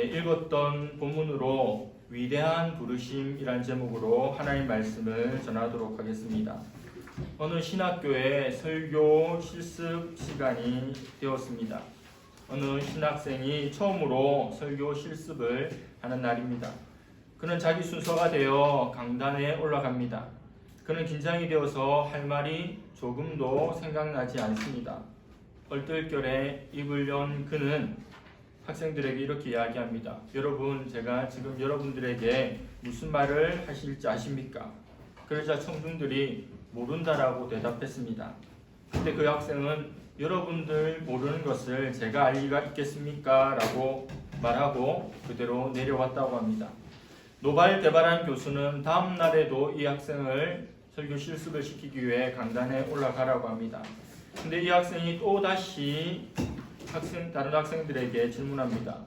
읽었던 본문으로 위대한 부르심이란 제목으로 하나님 말씀을 전하도록 하겠습니다. 어느 신학교에 설교 실습 시간이 되었습니다. 어느 신학생이 처음으로 설교 실습을 하는 날입니다. 그는 자기 순서가 되어 강단에 올라갑니다. 그는 긴장이 되어서 할 말이 조금도 생각나지 않습니다. 얼떨결에 입을 연 그는 학생들에게 이렇게 이야기합니다. 여러분, 제가 지금 여러분들에게 무슨 말을 하실지 아십니까? 그러자 청중들이 모른다라고 대답했습니다. 근데 그 학생은 여러분들 모르는 것을 제가 알 리가 있겠습니까? 라고 말하고 그대로 내려왔다고 합니다. 노발대발한 교수는 다음 날에도 이 학생을 설교 실습을 시키기 위해 강단에 올라가라고 합니다. 근데 이 학생이 또다시 다른 학생들에게 질문합니다.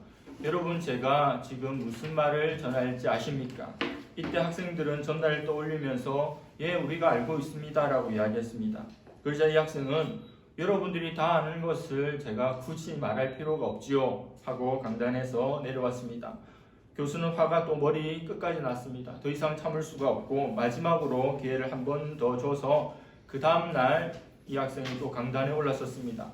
여러분, 제가 지금 무슨 말을 전할지 아십니까? 이때 학생들은 전날을 떠올리면서 예, 우리가 알고 있습니다 라고 이야기했습니다. 그러자 이 학생은 여러분들이 다 아는 것을 제가 굳이 말할 필요가 없지요 하고 강단에서 내려왔습니다. 교수는 화가 또 머리 끝까지 났습니다. 더 이상 참을 수가 없고 마지막으로 기회를 한 번 더 줘서 그 다음날 이 학생이 또 강단에 올랐었습니다.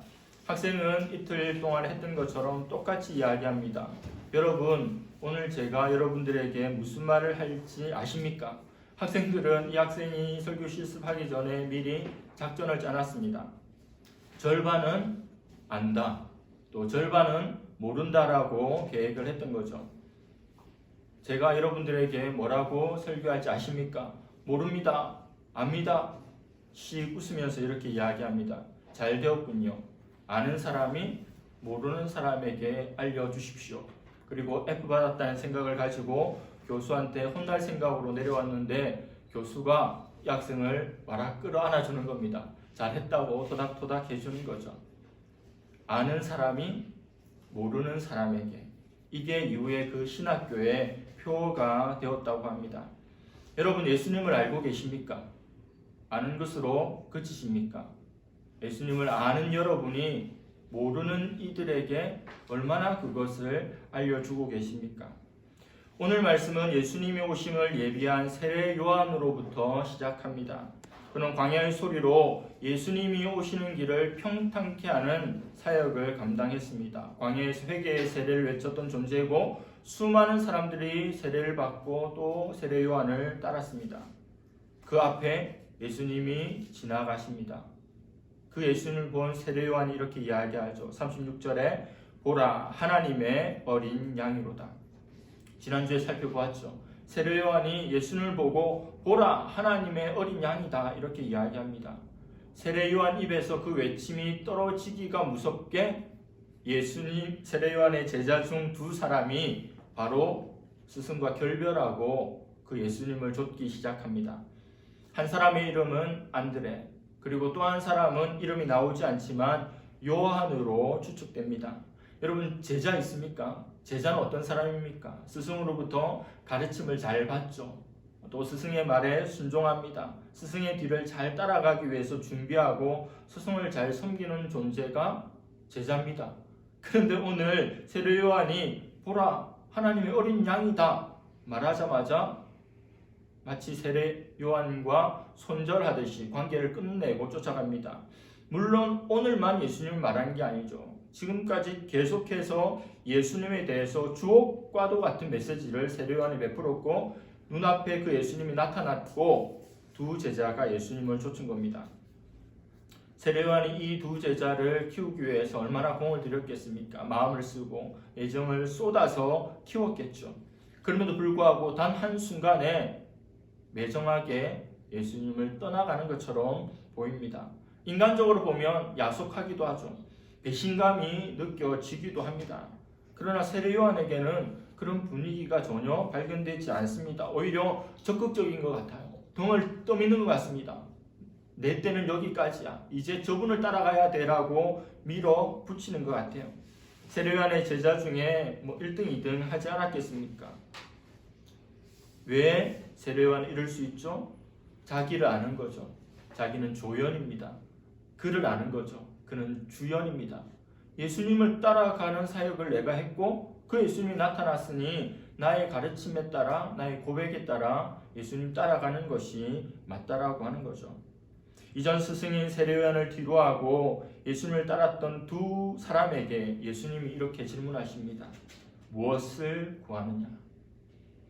학생은 이틀 동안 했던 것처럼 똑같이 이야기합니다. 여러분, 오늘 제가 여러분들에게 무슨 말을 할지 아십니까? 학생들은 이 학생이 설교 실습하기 전에 미리 작전을 짜놨습니다. 절반은 안다, 또 절반은 모른다라고 계획을 했던 거죠. 제가 여러분들에게 뭐라고 설교할지 아십니까? 모릅니다, 압니다. 씩 웃으면서 이렇게 이야기합니다. 잘 되었군요. 아는 사람이 모르는 사람에게 알려주십시오. 그리고 F 받았다는 생각을 가지고 교수한테 혼날 생각으로 내려왔는데 교수가 이 학생을 와락 끌어안아주는 겁니다. 잘했다고 토닥토닥 해주는 거죠. 아는 사람이 모르는 사람에게. 이게 이후에 그 신학교의 표가 되었다고 합니다. 여러분, 예수님을 알고 계십니까? 아는 것으로 그치십니까? 예수님을 아는 여러분이 모르는 이들에게 얼마나 그것을 알려주고 계십니까? 오늘 말씀은 예수님이 오심을 예비한 세례 요한으로부터 시작합니다. 그는 광야의 소리로 예수님이 오시는 길을 평탄케 하는 사역을 감당했습니다. 광야에서 회개의 세례를 외쳤던 존재고 수많은 사람들이 세례를 받고 또 세례 요한을 따랐습니다. 그 앞에 예수님이 지나가십니다. 그 예수님을 본 세례 요한이 이렇게 이야기하죠. 36절에 보라, 하나님의 어린 양이로다. 지난주에 살펴보았죠. 세례 요한이 예수님을 보고 보라, 하나님의 어린 양이다 이렇게 이야기합니다. 세례 요한 입에서 그 외침이 떨어지기가 무섭게 세례 요한의 제자 중 두 사람이 바로 스승과 결별하고 그 예수님을 좇기 시작합니다. 한 사람의 이름은 안드레, 그리고 또 한 사람은 이름이 나오지 않지만 요한으로 추측됩니다. 여러분, 제자 있습니까? 제자는 어떤 사람입니까? 스승으로부터 가르침을 잘 받죠. 또 스승의 말에 순종합니다. 스승의 뒤를 잘 따라가기 위해서 준비하고 스승을 잘 섬기는 존재가 제자입니다. 그런데 오늘 세례 요한이 보라, 하나님의 어린 양이다 말하자마자 마치 세례 요한과 손절하듯이 관계를 끝내고 쫓아갑니다. 물론 오늘만 예수님을 말한 게 아니죠. 지금까지 계속해서 예수님에 대해서 주옥과도 같은 메시지를 세례 요한이 베풀었고 눈앞에 그 예수님이 나타났고 두 제자가 예수님을 쫓은 겁니다. 세례 요한이 이 두 제자를 키우기 위해서 얼마나 공을 들였겠습니까? 마음을 쓰고 애정을 쏟아서 키웠겠죠. 그럼에도 불구하고 단 한순간에 매정하게 예수님을 떠나가는 것처럼 보입니다. 인간적으로 보면 야속하기도 하죠. 배신감이 느껴지기도 합니다. 그러나 세례 요한에게는 그런 분위기가 전혀 발견되지 않습니다. 오히려 적극적인 것 같아요. 등을 떠미는 것 같습니다. 내 때는 여기까지야. 이제 저분을 따라가야 되라고 밀어붙이는 것 같아요. 세례 요한의 제자 중에 1등, 2등 하지 않았겠습니까? 왜 세례 요한이 이럴 수 있죠? 자기를 아는 거죠. 자기는 조연입니다. 그를 아는 거죠. 그는 주연입니다. 예수님을 따라가는 사역을 내가 했고 그 예수님이 나타났으니 나의 가르침에 따라 나의 고백에 따라 예수님 따라가는 것이 맞다라고 하는 거죠. 이전 스승인 세례요한을 뒤로하고 예수님을 따랐던 두 사람에게 예수님이 이렇게 질문하십니다. 무엇을 구하느냐?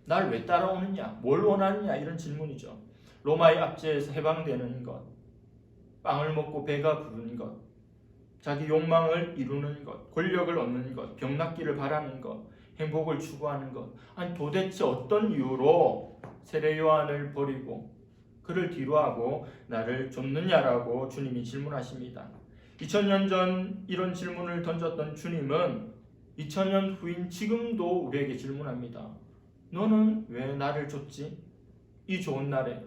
날 왜 따라오느냐? 뭘 원하느냐? 이런 질문이죠. 로마의 압제에서 해방되는 것, 빵을 먹고 배가 부르는 것, 자기 욕망을 이루는 것, 권력을 얻는 것, 병 낫기를 바라는 것, 행복을 추구하는 것. 아니 도대체 어떤 이유로 세례 요한을 버리고 그를 뒤로하고 나를 쫓느냐라고 주님이 질문하십니다. 2000년 전 이런 질문을 던졌던 주님은 2000년 후인 지금도 우리에게 질문합니다. 너는 왜 나를 쫓지? 이 좋은 날에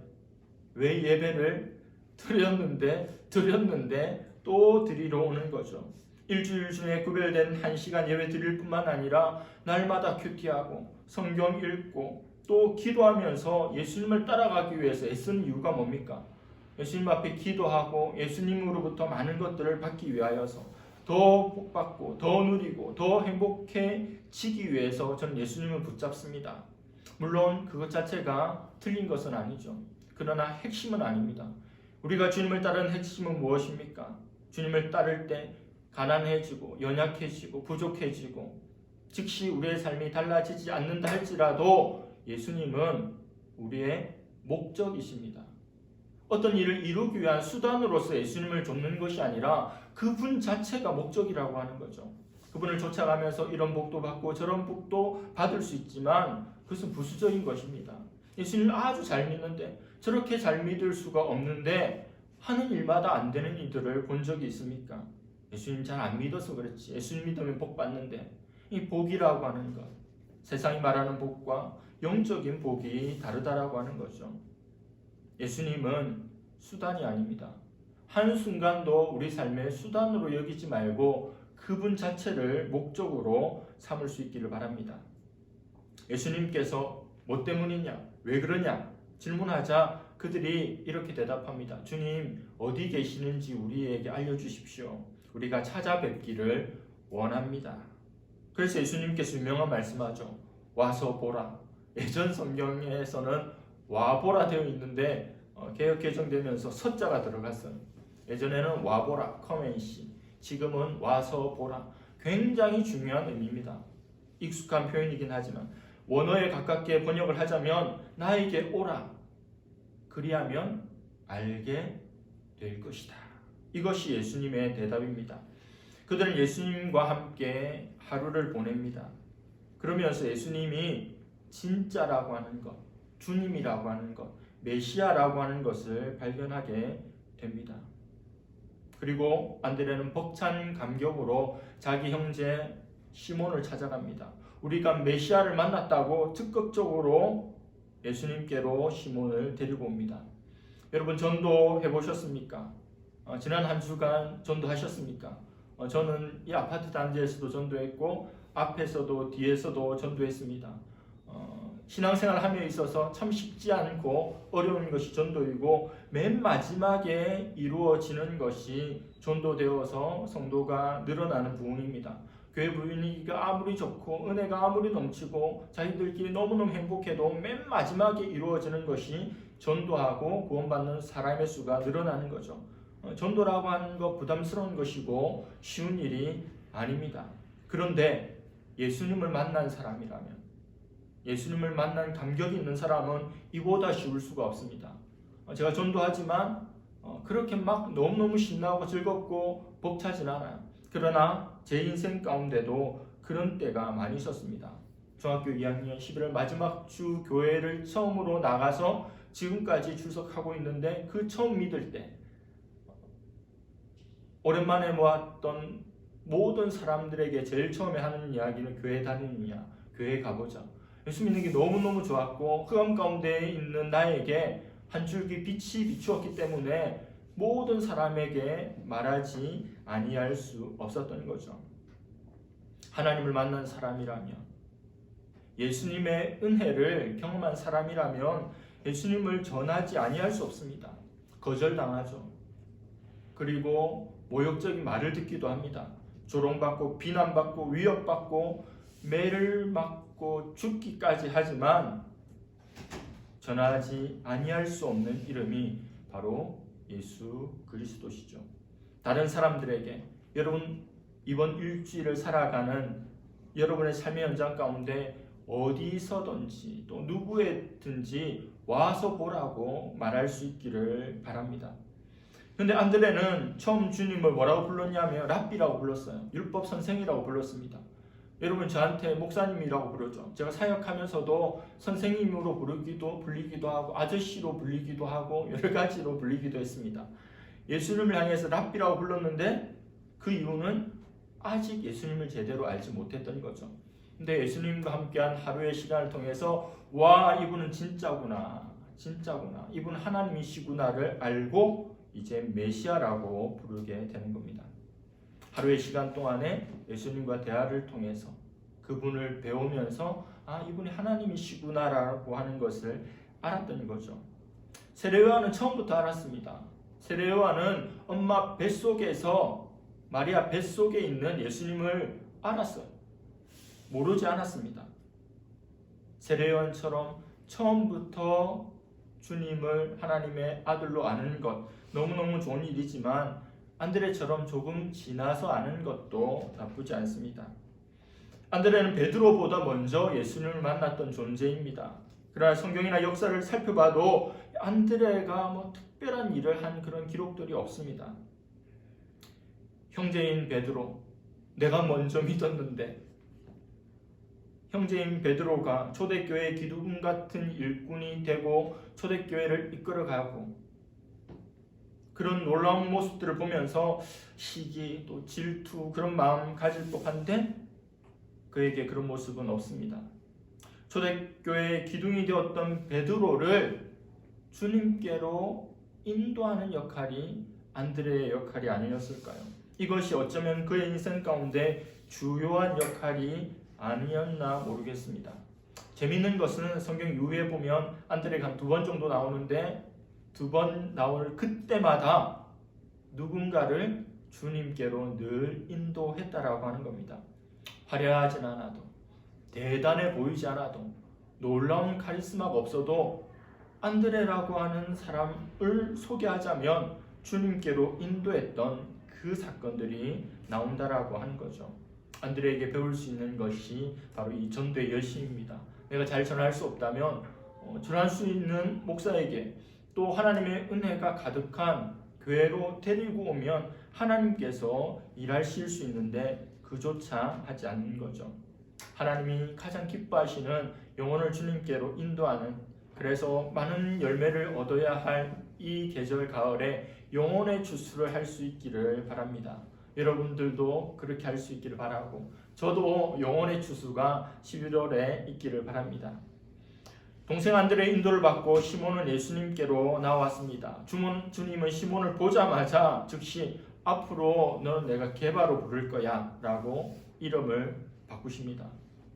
왜 예배를 드렸는데 또 드리러 오는 거죠. 일주일 중에 구별된 1시간 예배 드릴 뿐만 아니라 날마다 큐티하고 성경 읽고 또 기도하면서 예수님을 따라가기 위해서 애쓰는 이유가 뭡니까? 예수님 앞에 기도하고 예수님으로부터 많은 것들을 받기 위하여서 더 복받고 더 누리고 더 행복해지기 위해서 저는 예수님을 붙잡습니다. 물론 그것 자체가 틀린 것은 아니죠. 그러나 핵심은 아닙니다. 우리가 주님을 따르는 핵심은 무엇입니까? 주님을 따를 때 가난해지고 연약해지고 부족해지고 즉시 우리의 삶이 달라지지 않는다 할지라도 예수님은 우리의 목적이십니다. 어떤 일을 이루기 위한 수단으로서 예수님을 좇는 것이 아니라 그분 자체가 목적이라고 하는 거죠. 그분을 쫓아가면서 이런 복도 받고 저런 복도 받을 수 있지만 그것은 부수적인 것입니다. 예수님을 아주 잘 믿는데 저렇게 잘 믿을 수가 없는데 하는 일마다 안 되는 이들을 본 적이 있습니까? 예수님 잘 안 믿어서 그렇지. 예수님 믿으면 복 받는데 이 복이라고 하는 것, 세상이 말하는 복과 영적인 복이 다르다라고 하는 거죠. 예수님은 수단이 아닙니다. 한순간도 우리 삶의 수단으로 여기지 말고 그분 자체를 목적으로 삼을 수 있기를 바랍니다. 예수님께서 뭐 때문이냐? 왜 그러냐? 질문하자 그들이 이렇게 대답합니다. 주님, 어디 계시는지 우리에게 알려주십시오. 우리가 찾아뵙기를 원합니다. 그래서 예수님께서 유명한 말씀하죠. 와서 보라. 예전 성경에서는 와보라 되어 있는데 개역 개정되면서 서자가 들어갔어요. 예전에는 와보라, come and see. 지금은 와서 보라. 굉장히 중요한 의미입니다. 익숙한 표현이긴 하지만 원어에 가깝게 번역을 하자면 나에게 오라. 그리하면 알게 될 것이다. 이것이 예수님의 대답입니다. 그들은 예수님과 함께 하루를 보냅니다. 그러면서 예수님이 진짜라고 하는 것, 주님이라고 하는 것, 메시아라고 하는 것을 발견하게 됩니다. 그리고 안드레는 벅찬 감격으로 자기 형제 시몬을 찾아갑니다. 우리가 메시아를 만났다고 적극적으로 예수님께로 시몬을 데리고 옵니다. 여러분 전도해 보셨습니까? 지난 한 주간 전도하셨습니까? 저는 이 아파트 단지에서도 전도했고 앞에서도 뒤에서도 전도했습니다. 신앙생활 함에 있어서 참 쉽지 않고 어려운 것이 전도이고 맨 마지막에 이루어지는 것이 전도되어서 성도가 늘어나는 부흥입니다. 교회 분위기가 아무리 좋고 은혜가 아무리 넘치고 자기들끼리 너무너무 행복해도 맨 마지막에 이루어지는 것이 전도하고 구원받는 사람의 수가 늘어나는 거죠. 전도라고 하는 것 부담스러운 것이고 쉬운 일이 아닙니다. 그런데 예수님을 만난 사람이라면, 예수님을 만난 감격이 있는 사람은 이보다 쉬울 수가 없습니다. 제가 전도하지만 그렇게 막 너무너무 신나고 즐겁고 벅차진 않아요. 그러나 제 인생 가운데도 그런 때가 많이 있었습니다. 중학교 2학년 11월 마지막 주 교회를 처음으로 나가서 지금까지 출석하고 있는데 그 처음 믿을 때 오랜만에 모았던 모든 사람들에게 제일 처음에 하는 이야기는 교회 다니느냐, 교회 가보자. 예수 믿는 게 너무너무 좋았고 흑암 가운데 있는 나에게 한 줄기 빛이 비추었기 때문에 모든 사람에게 말하지 아니할 수 없었던 거죠. 하나님을 만난 사람이라면, 예수님의 은혜를 경험한 사람이라면 예수님을 전하지 아니할 수 없습니다. 거절당하죠. 그리고 모욕적인 말을 듣기도 합니다. 조롱받고 비난받고 위협받고 매를 맞고 죽기까지 하지만 전하지 아니할 수 없는 이름이 바로 예수 그리스도시죠. 다른 사람들에게 여러분 이번 일주일을 살아가는 여러분의 삶의 현장 가운데 어디서든지 또 누구에든지 와서 보라고 말할 수 있기를 바랍니다. 그런데 안드레는 처음 주님을 뭐라고 불렀냐면 랍비라고 불렀어요. 율법 선생이라고 불렀습니다. 여러분 저한테 목사님이라고 부르죠. 제가 사역하면서도 선생님으로 불리기도 하고 아저씨로 불리기도 하고 여러 가지로 불리기도 했습니다. 예수님을 향해서 랍비라고 불렀는데 그 이유는 아직 예수님을 제대로 알지 못했던 거죠. 근데 예수님과 함께한 하루의 시간을 통해서 와 이분은 진짜구나 이분 하나님이시구나를 알고 이제 메시아라고 부르게 되는 겁니다. 하루의 시간 동안에 예수님과 대화를 통해서 그분을 배우면서 아 이분이 하나님이시구나라고 하는 것을 알았던 거죠. 세례 요한은 처음부터 알았습니다. 세례 요한은 엄마 뱃속에서 마리아 뱃속에 있는 예수님을 알았어요. 모르지 않았습니다. 세례 요한처럼 처음부터 주님을 하나님의 아들로 아는 것 너무너무 좋은 일이지만 안드레처럼 조금 지나서 아는 것도 나쁘지 않습니다. 안드레는 베드로보다 먼저 예수님을 만났던 존재입니다. 그러나 성경이나 역사를 살펴봐도 안드레가 특별한 일을 한 그런 기록들이 없습니다. 형제인 베드로, 내가 먼저 믿었는데 형제인 베드로가 초대교회의 기둥 같은 일꾼이 되고 초대교회를 이끌어가고 그런 놀라운 모습들을 보면서 시기 또 질투 그런 마음 가질 법한데 그에게 그런 모습은 없습니다. 초대교회의 기둥이 되었던 베드로를 주님께로 인도하는 역할이 안드레의 역할이 아니었을까요? 이것이 어쩌면 그의 인생 가운데 주요한 역할이 아니었나 모르겠습니다. 재밌는 것은 성경 이후에 보면 안드레가 한 2번 정도 나오는데 2번 나올 그때마다 누군가를 주님께로 늘 인도했다라고 하는 겁니다. 화려하진 않아도 대단해 보이지 않아도 놀라운 카리스마가 없어도 안드레라고 하는 사람을 소개하자면 주님께로 인도했던 그 사건들이 나온다라고 하는 거죠. 안드레에게 배울 수 있는 것이 바로 이 전도의 열심입니다. 내가 잘 전할 수 없다면 전할 수 있는 목사에게 또 하나님의 은혜가 가득한 교회로 데리고 오면 하나님께서 일하실 수 있는데 그조차 하지 않는 거죠. 하나님이 가장 기뻐하시는 영혼을 주님께로 인도하는 그래서 많은 열매를 얻어야 할 이 계절 가을에 영혼의 주수를 할 수 있기를 바랍니다. 여러분들도 그렇게 할 수 있기를 바라고 저도 영혼의 주수가 11월에 있기를 바랍니다. 동생 안드레의 인도를 받고 시몬은 예수님께로 나왔습니다. 주님은 시몬을 보자마자 즉시 앞으로 너는 내가 게바로 부를 거야 라고 이름을 바꾸십니다.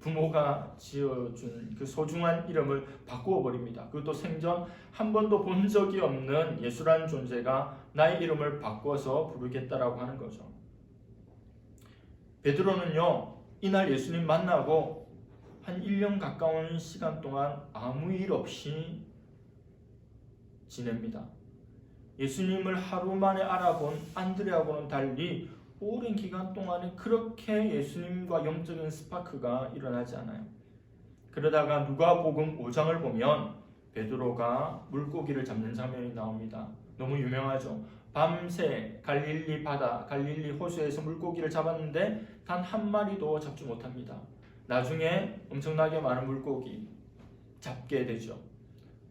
부모가 지어준 그 소중한 이름을 바꾸어 버립니다. 그것도 생전 한 번도 본 적이 없는 예수라는 존재가 나의 이름을 바꿔서 부르겠다라고 하는 거죠. 베드로는요 이날 예수님 만나고 한 1년 가까운 시간 동안 아무 일 없이 지냅니다. 예수님을 하루 만에 알아본 안드레하고는 달리 오랜 기간 동안에 그렇게 예수님과 영적인 스파크가 일어나지 않아요. 그러다가 누가복음 5장을 보면 베드로가 물고기를 잡는 장면이 나옵니다. 너무 유명하죠. 밤새 갈릴리 바다, 갈릴리 호수에서 물고기를 잡았는데 단 한 마리도 잡지 못합니다. 나중에 엄청나게 많은 물고기 잡게 되죠.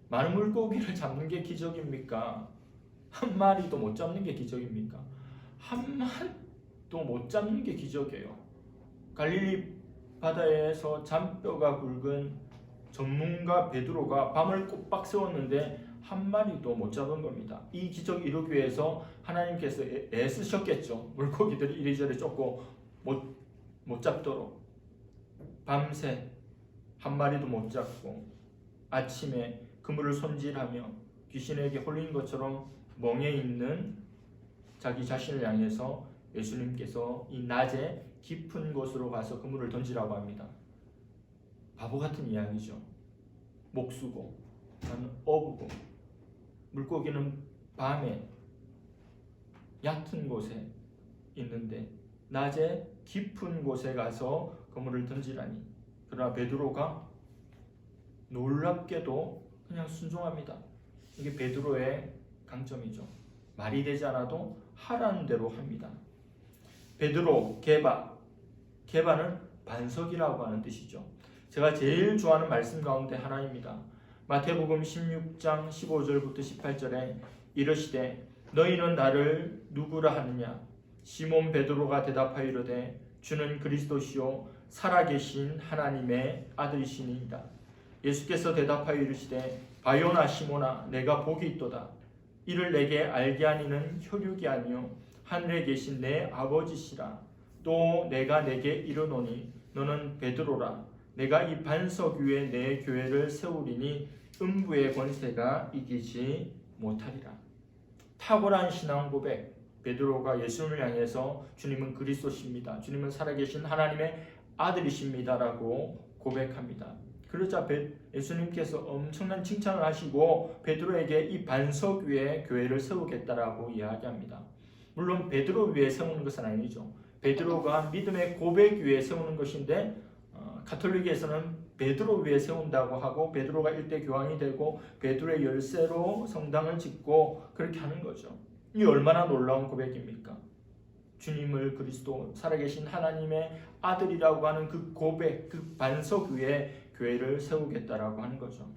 많은 물고기를 잡는 게 기적입니까? 한 마리도 못 잡는 게 기적입니까? 한 마리도 못 잡는 게 기적이에요. 갈릴리 바다에서 잔뼈가 굵은 전문가 베드로가 밤을 꼬박 세웠는데 한 마리도 못 잡은 겁니다. 이 기적 이루기 위해서 하나님께서 애쓰셨겠죠. 물고기들이 이리저리 쫓고 못 잡도록 밤새 한 마리도 못 잡고 아침에 그물을 손질하며 귀신에게 홀린 것처럼 멍에 있는 자기 자신을 향해서 예수님께서 이 낮에 깊은 곳으로 가서 그물을 던지라고 합니다. 바보 같은 이야기죠. 목수고 어부고 물고기는 밤에 얕은 곳에 있는데 낮에 깊은 곳에 가서 그물을 던지라니. 그러나 베드로가 놀랍게도 그냥 순종합니다. 이게 베드로의 강점이죠. 말이 되지 않아도 하라는 대로 합니다. 베드로, 게바는 반석이라고 하는 뜻이죠. 제가 제일 좋아하는 말씀 가운데 하나입니다. 마태복음 16장 15절부터 18절에 이르시되 너희는 나를 누구라 하느냐? 시몬 베드로가 대답하여 이르되 주는 그리스도시요 살아계신 하나님의 아들이시니이다. 예수께서 대답하여 이르시되 바요나 시몬아 내가 복이 있도다. 이를 내게 알게 하니는 혈육이 아니요 하늘에 계신 내 아버지시라. 또 내가 내게 이르노니 너는 베드로라. 내가 이 반석 위에 내 교회를 세우리니 음부의 권세가 이기지 못하리라. 탁월한 신앙 고백. 베드로가 예수님을 향해서 주님은 그리스도십니다. 주님은 살아계신 하나님의 아들이십니다라고 고백합니다. 그러자 예수님께서 엄청난 칭찬을 하시고 베드로에게 이 반석 위에 교회를 세우겠다라고 이야기합니다. 물론 베드로 위에 세우는 것은 아니죠. 베드로가 믿음의 고백 위에 세우는 것인데 가톨릭에서는 베드로 위에 세운다고 하고 베드로가 일대 교황이 되고 베드로의 열쇠로 성당을 짓고 그렇게 하는 거죠. 이 얼마나 놀라운 고백입니까? 주님을 그리스도 살아계신 하나님의 아들이라고 하는 그 고백, 그 반석 위에 교회를 세우겠다라고 하는 거죠.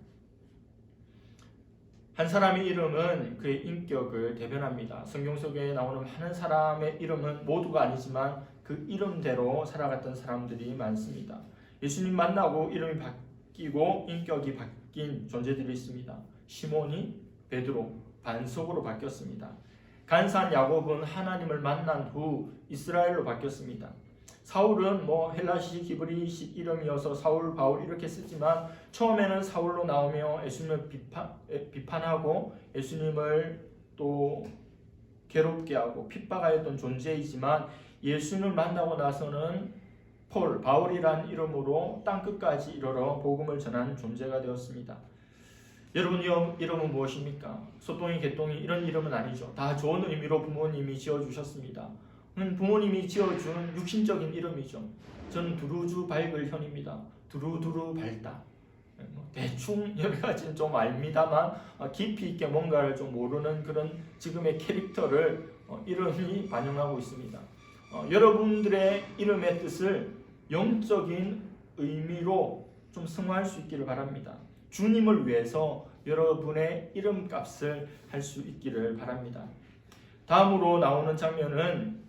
한 사람의 이름은 그의 인격을 대변합니다. 성경 속에 나오는 많은 사람의 이름은 모두가 아니지만 그 이름대로 살아갔던 사람들이 많습니다. 예수님 만나고 이름이 바뀌고 인격이 바뀐 존재들이 있습니다. 시몬이 베드로, 반석으로 바뀌었습니다. 간사한 야곱은 하나님을 만난 후 이스라엘로 바뀌었습니다. 사울은 헬라식 히브리식 이름이어서 사울, 바울 이렇게 쓰지만 처음에는 사울로 나오며 예수님을 비판하고 예수님을 또 괴롭게 하고 핍박하였던 존재이지만 예수님을 만나고 나서는 바울이란 이름으로 땅끝까지 이르러 복음을 전하는 존재가 되었습니다. 여러분 이름은 무엇입니까? 소똥이, 개똥이 이런 이름은 아니죠. 다 좋은 의미로 부모님이 지어주셨습니다. 부모님이 지어준 육신적인 이름이죠. 저는 두루주 밝을현입니다. 두루두루 밝다. 대충 여러 가지는 좀 압니다만 깊이 있게 뭔가를 좀 모르는 그런 지금의 캐릭터를 이름이 반영하고 있습니다. 여러분들의 이름의 뜻을 영적인 의미로 좀 승화할 수 있기를 바랍니다. 주님을 위해서 여러분의 이름값을 할 수 있기를 바랍니다. 다음으로 나오는 장면은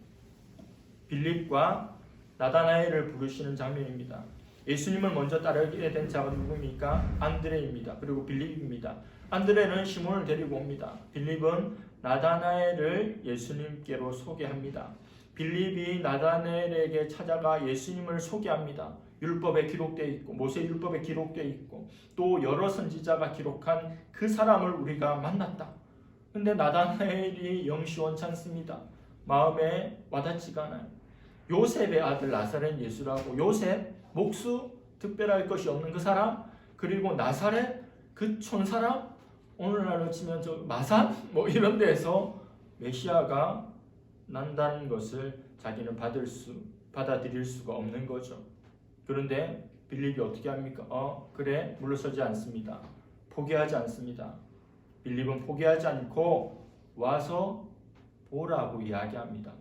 빌립과 나다나엘을 부르시는 장면입니다. 예수님을 먼저 따르게 된 자가 누구입니까? 안드레입니다. 그리고 빌립입니다. 안드레는 시몬을 데리고 옵니다. 빌립은 나다나엘을 예수님께로 소개합니다. 빌립이 나다나엘에게 찾아가 예수님을 소개합니다. 율법에 기록되어 있고 모세 율법에 기록되어 있고 또 여러 선지자가 기록한 그 사람을 우리가 만났다. 근데 나다나엘이 영 시원찮습니다. 마음에 와닿지가 않아요. 요셉의 아들 나사렛 예수라고. 요셉 목수 특별할 것이 없는 그 사람, 그리고 나사렛 그 촌사람, 오늘날로 치면 저 마산 이런 데서 메시아가 난다는 것을 자기는 받아들일 수가 없는 거죠. 그런데 빌립이 어떻게 합니까? 그래, 물러서지 않습니다. 포기하지 않습니다. 빌립은 포기하지 않고 와서 보라고 이야기합니다.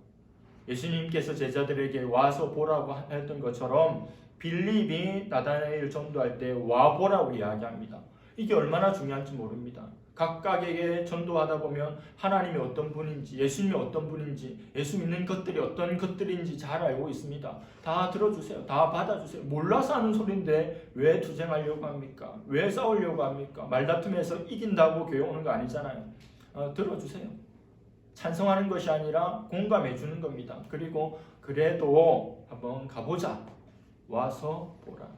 예수님께서 제자들에게 와서 보라고 했던 것처럼 빌립이 나다나엘을 전도할 때 와보라고 이야기합니다. 이게 얼마나 중요한지 모릅니다. 각각에게 전도하다 보면 하나님이 어떤 분인지, 예수님이 어떤 분인지, 예수 믿는 것들이 어떤 것들인지 잘 알고 있습니다. 다 들어주세요. 다 받아주세요. 몰라서 하는 소리인데 왜 투쟁하려고 합니까? 왜 싸우려고 합니까? 말다툼에서 이긴다고 교회 오는 거 아니잖아요. 들어주세요. 찬성하는 것이 아니라 공감해 주는 겁니다. 그리고 그래도 한번 가보자. 와서 보라.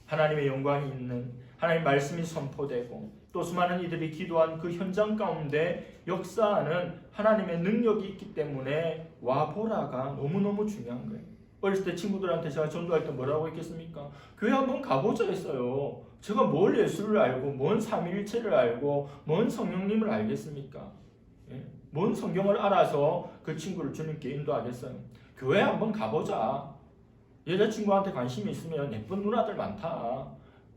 하나님의 영광이 있는, 하나님의 말씀이 선포되고 또 수많은 이들이 기도한 그 현장 가운데 역사하는 하나님의 능력이 있기 때문에 와보라가 너무너무 중요한 거예요. 어렸을 때 친구들한테 제가 전도할 때 뭐라고 했겠습니까? 교회 한번 가보자 했어요. 제가 뭘 예수를 알고 뭔 삼위일체를 알고 뭔 성령님을 알겠습니까? 예? 뭔 성경을 알아서 그 친구를 주님께 인도하겠어요? 교회 한번 가보자. 여자친구한테 관심이 있으면 예쁜 누나들 많다.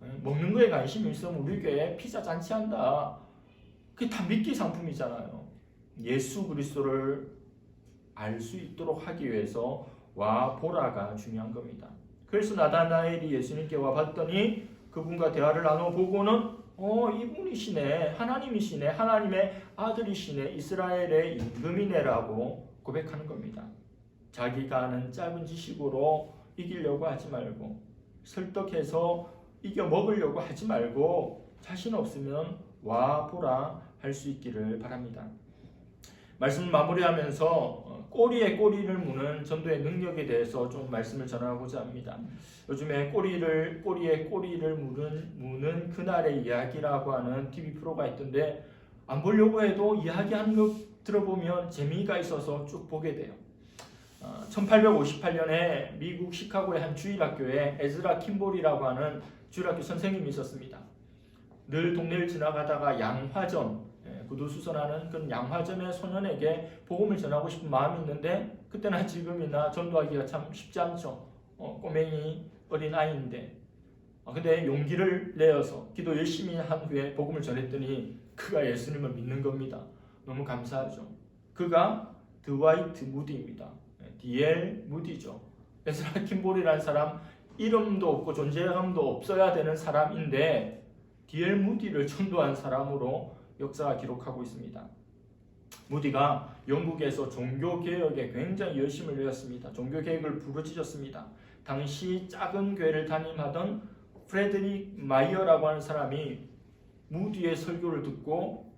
예? 먹는 거에 관심이 있으면 우리 교회 피자 잔치한다. 그게 다 미끼 상품이잖아요. 예수 그리스도를 알 수 있도록 하기 위해서 와 보라가 중요한 겁니다. 그래서 나다나엘이 예수님께 와 봤더니 그분과 대화를 나눠보고는 이분이시네, 하나님이시네, 하나님의 아들이시네, 이스라엘의 임금이네라고 고백하는 겁니다. 자기가 아는 짧은 지식으로 이기려고 하지 말고, 설득해서 이겨 먹으려고 하지 말고, 자신 없으면 와 보라 할 수 있기를 바랍니다. 말씀 마무리하면서 꼬리에 꼬리를 무는 전도의 능력에 대해서 좀 말씀을 전하고자 합니다. 요즘에 꼬리에 꼬리를 무는 그날의 이야기라고 하는 TV 프로가 있던데 안 보려고 해도 이야기하는 거 들어보면 재미가 있어서 쭉 보게 돼요. 1858년에 미국 시카고의 한 주일학교에 에즈라 킴볼이라고 하는 주일학교 선생님이 있었습니다. 늘 동네를 지나가다가 양화점, 구두수선하는 그 양화점의 소년에게 복음을 전하고 싶은 마음이 있는데 그때나 지금이나 전도하기가 참 쉽지 않죠. 꼬맹이 어린 아이인데 근데 용기를 내어서 기도 열심히 한 후에 복음을 전했더니 그가 예수님을 믿는 겁니다. 너무 감사하죠. 그가 드와이트 무디입니다. D.L. 무디죠. 에즈라 킴볼이라는 사람 이름도 없고 존재감도 없어야 되는 사람인데 D.L. 무디를 전도한 사람으로 역사가 기록하고 있습니다. 무디가 영국에서 종교개혁에 굉장히 열심을 내었습니다. 종교개혁을 부르짖었습니다. 당시 작은 교회를 담임하던 프레드릭 마이어라고 하는 사람이 무디의 설교를 듣고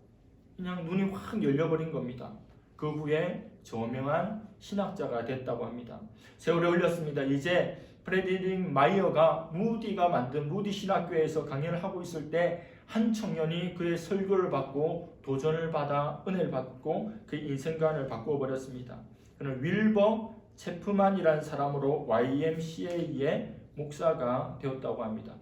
그냥 눈이 확 열려버린 겁니다. 그 후에 저명한 신학자가 됐다고 합니다. 세월이 흘렀습니다. 이제 프레드릭 마이어가 무디가 만든 무디 신학교에서 강연을 하고 있을 때 한 청년이 그의 설교를 받고 도전을 받아 은혜를 받고 그의 인생관을 바꾸어 버렸습니다. 그는 윌버 체프만이라는 사람으로 YMCA의 목사가 되었다고 합니다.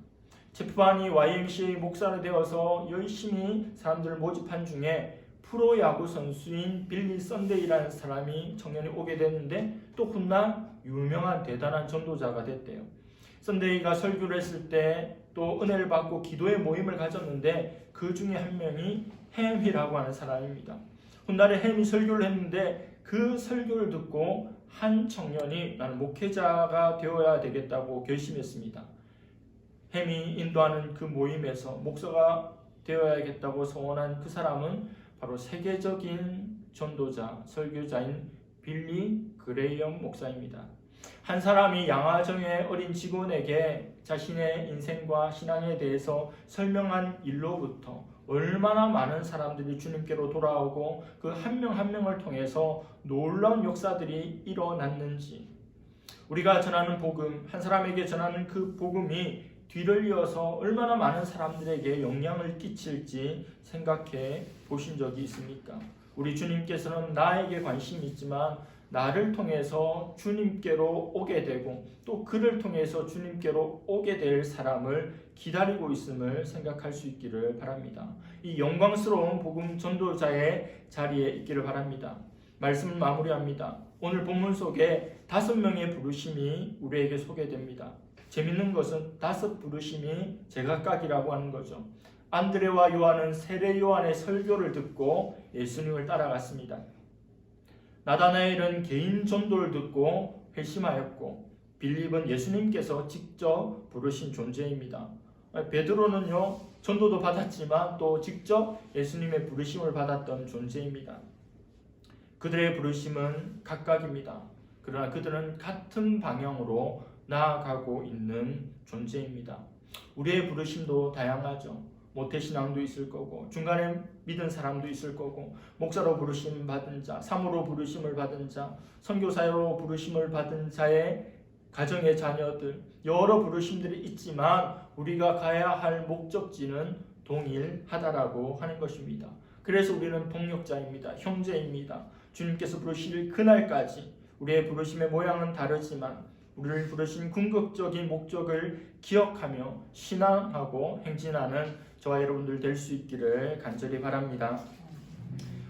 체프만이 YMCA 목사가 되어서 열심히 사람들을 모집한 중에 프로야구 선수인 빌리 썬데이라는 사람이 청년이 오게 됐는데 또 훗날 유명한 대단한 전도자가 됐대요. 썬데이가 설교를 했을 때 또 은혜를 받고 기도의 모임을 가졌는데 그 중에 한 명이 햄이라고 하는 사람입니다. 훗날에 햄이 설교를 했는데 그 설교를 듣고 한 청년이 나는 목회자가 되어야 되겠다고 결심했습니다. 햄이 인도하는 그 모임에서 목사가 되어야겠다고 소원한 그 사람은 바로 세계적인 전도자, 설교자인 빌리 그레이엄 목사입니다. 한 사람이 양화정의 어린 직원에게 자신의 인생과 신앙에 대해서 설명한 일로부터 얼마나 많은 사람들이 주님께로 돌아오고 그 한 명 한 명을 통해서 놀라운 역사들이 일어났는지, 우리가 전하는 복음, 한 사람에게 전하는 그 복음이 뒤를 이어서 얼마나 많은 사람들에게 영향을 끼칠지 생각해 보신 적이 있습니까? 우리 주님께서는 나에게 관심이 있지만 나를 통해서 주님께로 오게 되고 또 그를 통해서 주님께로 오게 될 사람을 기다리고 있음을 생각할 수 있기를 바랍니다. 이 영광스러운 복음 전도자의 자리에 있기를 바랍니다. 말씀을 마무리합니다. 오늘 본문 속에 5명의 부르심이 우리에게 소개됩니다. 재밌는 것은 5 부르심이 제각각이라고 하는 거죠. 안드레와 요한은 세례 요한의 설교를 듣고 예수님을 따라갔습니다. 나다나엘은 개인 전도를 듣고 회심하였고, 빌립은 예수님께서 직접 부르신 존재입니다. 베드로는요, 전도도 받았지만 또 직접 예수님의 부르심을 받았던 존재입니다. 그들의 부르심은 각각입니다. 그러나 그들은 같은 방향으로 나아가고 있는 존재입니다. 우리의 부르심도 다양하죠. 모태신앙도 있을 거고, 중간에 믿은 사람도 있을 거고, 목사로 부르심 받은 자, 사모로 부르심을 받은 자, 선교사로 부르심을 받은 자의 가정의 자녀들, 여러 부르심들이 있지만 우리가 가야 할 목적지는 동일하다라고 하는 것입니다. 그래서 우리는 동역자입니다. 형제입니다. 주님께서 부르실 그날까지 우리의 부르심의 모양은 다르지만 우리를 부르신 궁극적인 목적을 기억하며 신앙하고 행진하는 저와 여러분들 될 수 있기를 간절히 바랍니다.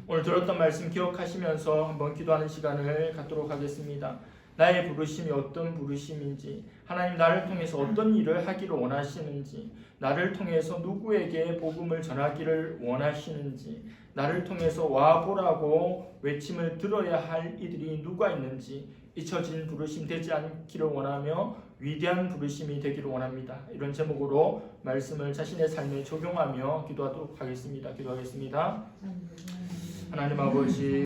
오늘 들었던 말씀 기억하시면서 한번 기도하는 시간을 갖도록 하겠습니다. 나의 부르심이 어떤 부르심인지, 하나님 나를 통해서 어떤 일을 하기를 원하시는지, 나를 통해서 누구에게 복음을 전하기를 원하시는지, 나를 통해서 와보라고 외침을 들어야 할 이들이 누가 있는지, 잊혀진 부르심 되지 않기를 원하며 위대한 부르심이 되기를 원합니다. 이런 제목으로 말씀을 자신의 삶에 적용하며 기도하도록 하겠습니다. 기도하겠습니다. 하나님 아버지,